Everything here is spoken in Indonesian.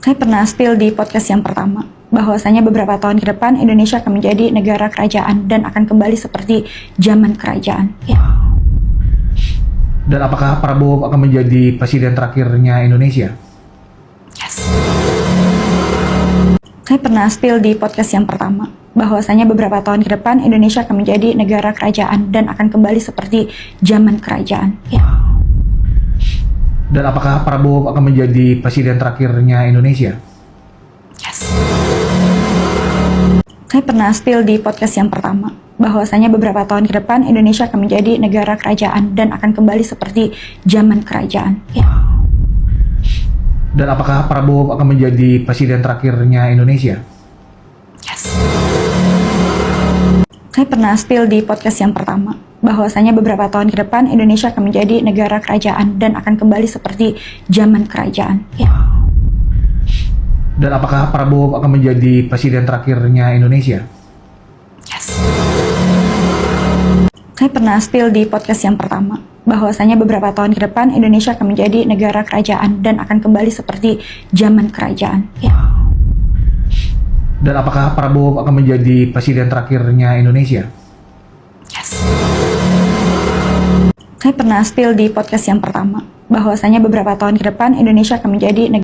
Saya pernah spill di podcast yang pertama, bahwasanya beberapa tahun ke depan Indonesia akan menjadi negara kerajaan dan akan kembali seperti zaman kerajaan. Ya. Dan apakah Prabowo akan menjadi presiden terakhirnya Indonesia? Yes. Saya pernah spill di podcast yang pertama, bahwasanya beberapa tahun ke depan Indonesia akan menjadi negara kerajaan dan akan kembali seperti zaman kerajaan. Ya. Dan apakah Prabowo akan menjadi presiden terakhirnya Indonesia? Yes. Saya pernah spill di podcast yang pertama, bahwasanya beberapa tahun ke depan Indonesia akan menjadi negara kerajaan dan akan kembali seperti zaman kerajaan. Ya. Dan apakah Prabowo akan menjadi presiden terakhirnya Indonesia? Yes. Saya pernah spill di podcast yang pertama, bahwasanya beberapa tahun ke depan Indonesia akan menjadi negara kerajaan dan akan kembali seperti zaman kerajaan. Ya. Dan apakah Prabowo akan menjadi presiden terakhirnya Indonesia? Yes. Saya pernah spill di podcast yang pertama, bahwasanya beberapa tahun ke depan Indonesia akan menjadi negara kerajaan dan akan kembali seperti zaman kerajaan. Ya. Dan apakah Prabowo akan menjadi presiden terakhirnya Indonesia? Yes. Saya pernah spill di podcast yang pertama, bahwasanya beberapa tahun ke depan Indonesia akan menjadi negara